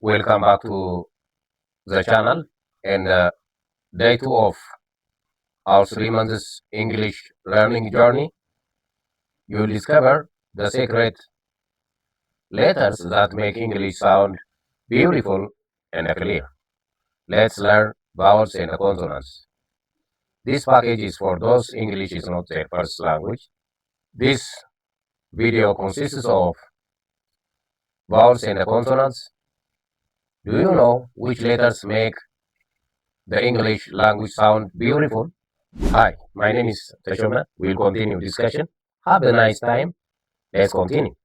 Welcome back to the channel and day 2 of our 3 months English learning journey. You'll discover the secret letters that make English sound beautiful and clear. Let's learn vowels and consonants. This package is for those English is not their first language. This video consists of vowels and consonants. Do you know which letters make the English language sound beautiful? Hi, my name is Tashoma. We'll continue discussion. Have a nice time. Let's continue.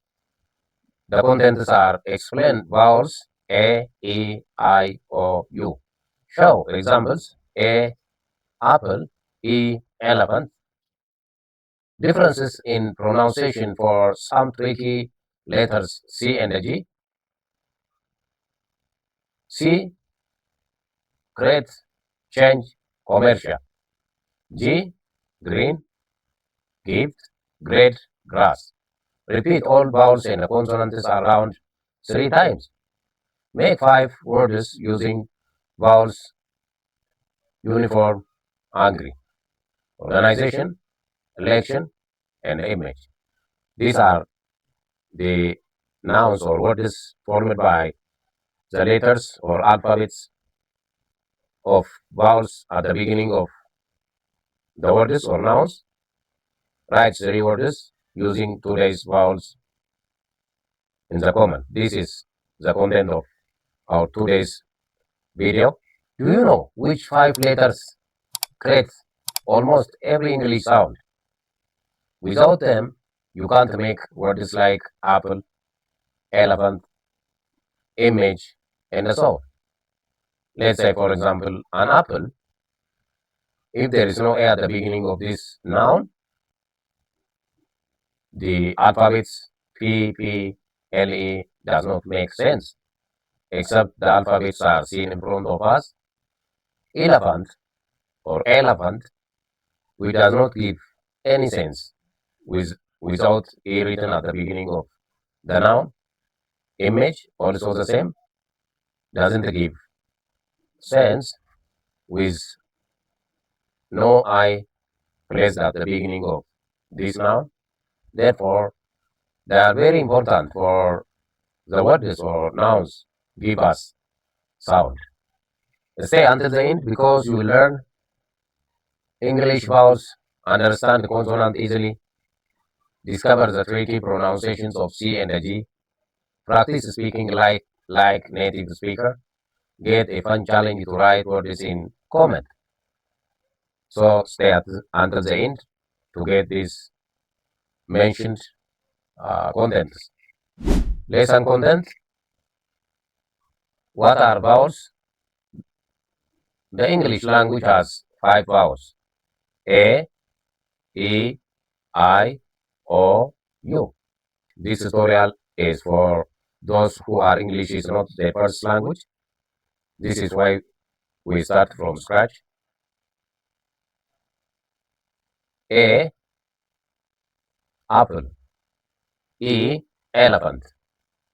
The contents are explain vowels A, E, I, O, U. Show examples A, apple, E, elephant. Differences in pronunciation for some tricky letters C and G. C, create, change, commercial. G, green, gift, great, grass. Repeat all vowels and consonants around 3 times. Make 5 words using vowels, uniform, angry, organization, election, and image. These are the nouns or words formed by the letters or alphabets of vowels at the beginning of the words or nouns. Write 3 words using today's vowels in the comment. This is the content of our today's video. Do you know which 5 letters create almost every English sound? Without them, you can't make words like apple, elephant, image, and so on. Let's say, for example, an apple. If there is no A at the beginning of this noun, the alphabets P, P, L, E does not make sense, except the alphabets are seen in front of us. Elephant or elephant, which does not give any sense without A written at the beginning of the noun. Image, also the same, doesn't give sense with no I placed at the beginning of this noun. Therefore, they are very important for the words or nouns give us sound. Stay until the end because you will learn English vowels, understand the consonant easily, discover the tricky pronunciations of C and G, practice speaking like native speaker, get a fun challenge to write words in comment. So stay until the end to get these mentioned contents. Lesson content. What are vowels? The English language has 5 vowels. A, E, I, O, U. This tutorial is for those who are English is not their first language. This is why we start from scratch. A, apple. E, elephant.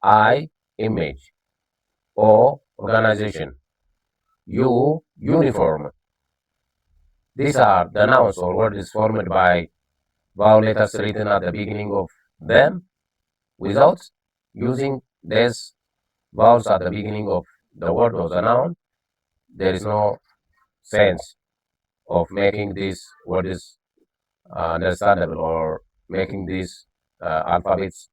I, image. O, organization. U, uniform. These are the nouns or words formed by vowel letters written at the beginning of them. Without using these vowels at the beginning of the word or the noun, there is no sense of making these words understandable or making these alphabets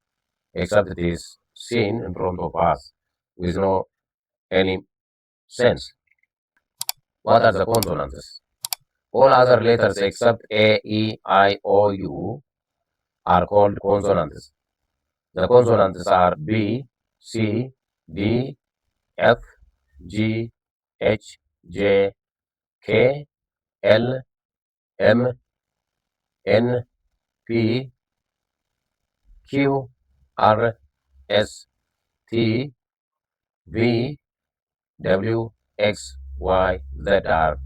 except it is seen in front of us with no any sense. What are the consonants? All other letters except A, E, I, O, U are called consonants. The consonants are B, C, D, F, G, H, J, K, L, M, N, P, Q, R, S, T, V, W, X, Y, Z are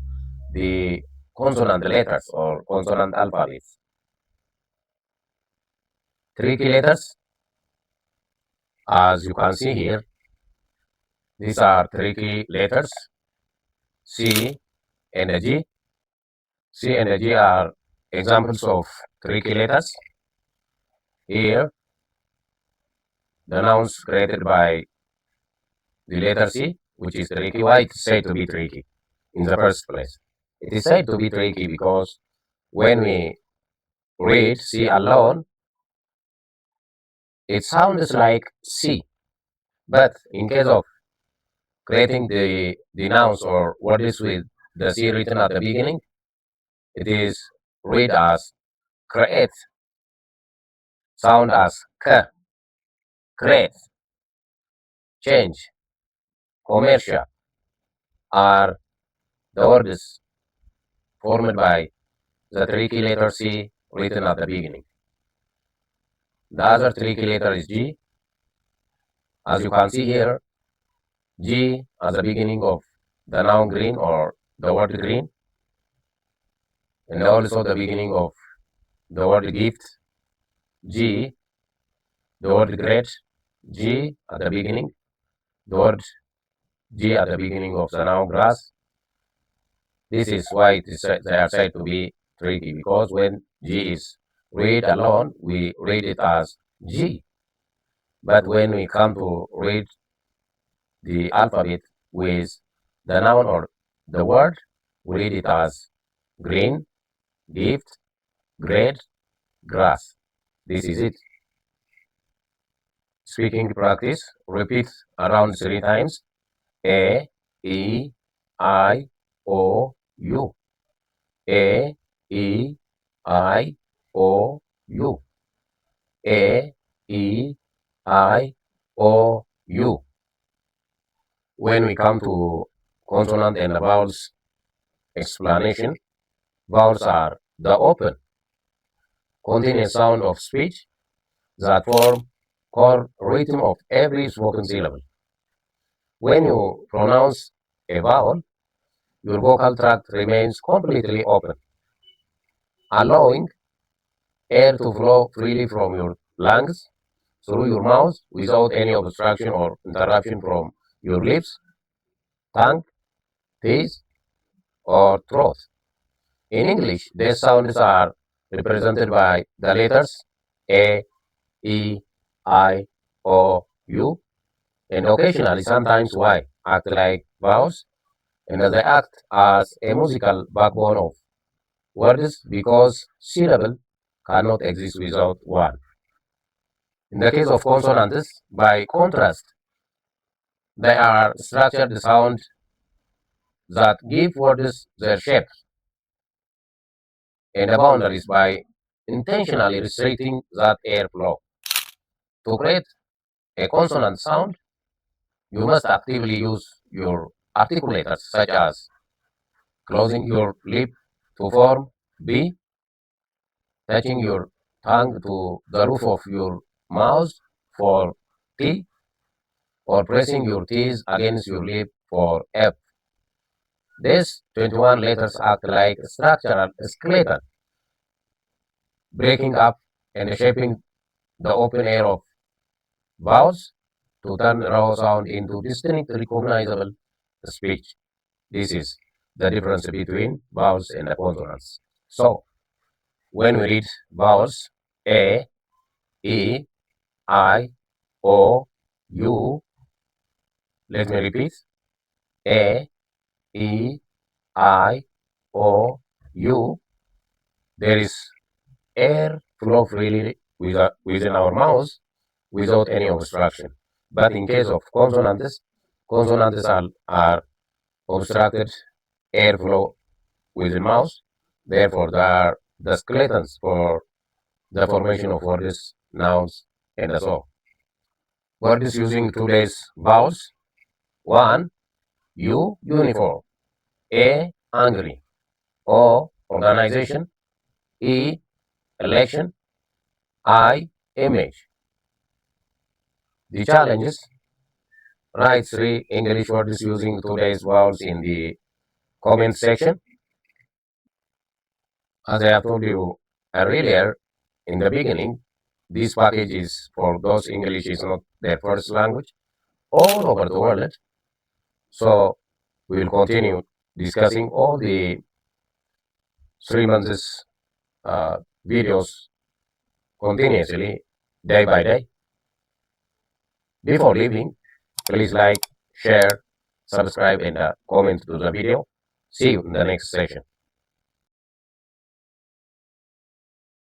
the consonant letters or consonant alphabets. Tricky letters, as you can see here, These are tricky letters. C and G. C and G are examples of tricky letters. Here, the nouns created by the letter C, which is tricky. Why it is said to be tricky in the first place? It is said to be tricky because when we read C alone, it sounds like C. But in case of creating the nouns or words with the C written at the beginning, it is read as create, sound as K, create, change, commercial are the words formed by the tricky letter C written at the beginning. The other tricky letter is G. As you can see here, G as the beginning of the noun green or the word green, and also the beginning of the word gift, G, the word great, G at the beginning, the word G at the beginning of the noun grass. This is why they are said to be tricky, because when G is read alone, we read it as G. But when we come to read the alphabet with the noun or the word, we read it as green, gift, great, grass. This is it. Speaking practice, repeat around 3 times. A, E, I, O, U. A, E, I, O, U. A, E, I, O, U. When we come to consonant and vowels explanation, vowels are the open, continuous sound of speech that form core rhythm of every spoken syllable. When you pronounce a vowel, your vocal tract remains completely open, allowing air to flow freely from your lungs through your mouth without any obstruction or interruption from your lips, tongue, teeth, or throat. In English, these sounds are represented by the letters A, E, I, O, U, and occasionally sometimes Y act like vowels, and they act as a musical backbone of words because syllable cannot exist without one. In the case of consonants, by contrast, they are structured sounds that give words their shape and the boundaries by intentionally restricting that airflow. To create a consonant sound, you must actively use your articulators, such as closing your lip to form B, touching your tongue to the roof of your mouth for T, or pressing your teeth against your lip for F. These 21 letters act like structural skeleton, breaking up and shaping the open air of vowels to turn raw sound into distinct recognizable speech. This is the difference between vowels and consonants. So, when we read vowels, A, E, I, O, U, let me repeat, A, E, I, O, U, there is air flow freely within our mouths without any obstruction. But in case of consonants, consonants are obstructed airflow within mouth. Therefore, they are the skeletons for the formation of words, nouns, and so. Words using today's vowels. 1. U, uniform. A, angry. O, organization. E, election. I, image. The challenges. Write 3 English words using today's vowels in the comment section. As I have told you earlier in the beginning, this package is for those English is not their first language all over the world. So we will continue discussing all the 3 months uh, videos continuously, day by day. Before leaving, please like, share, subscribe, and comment to the video. See you in the next session.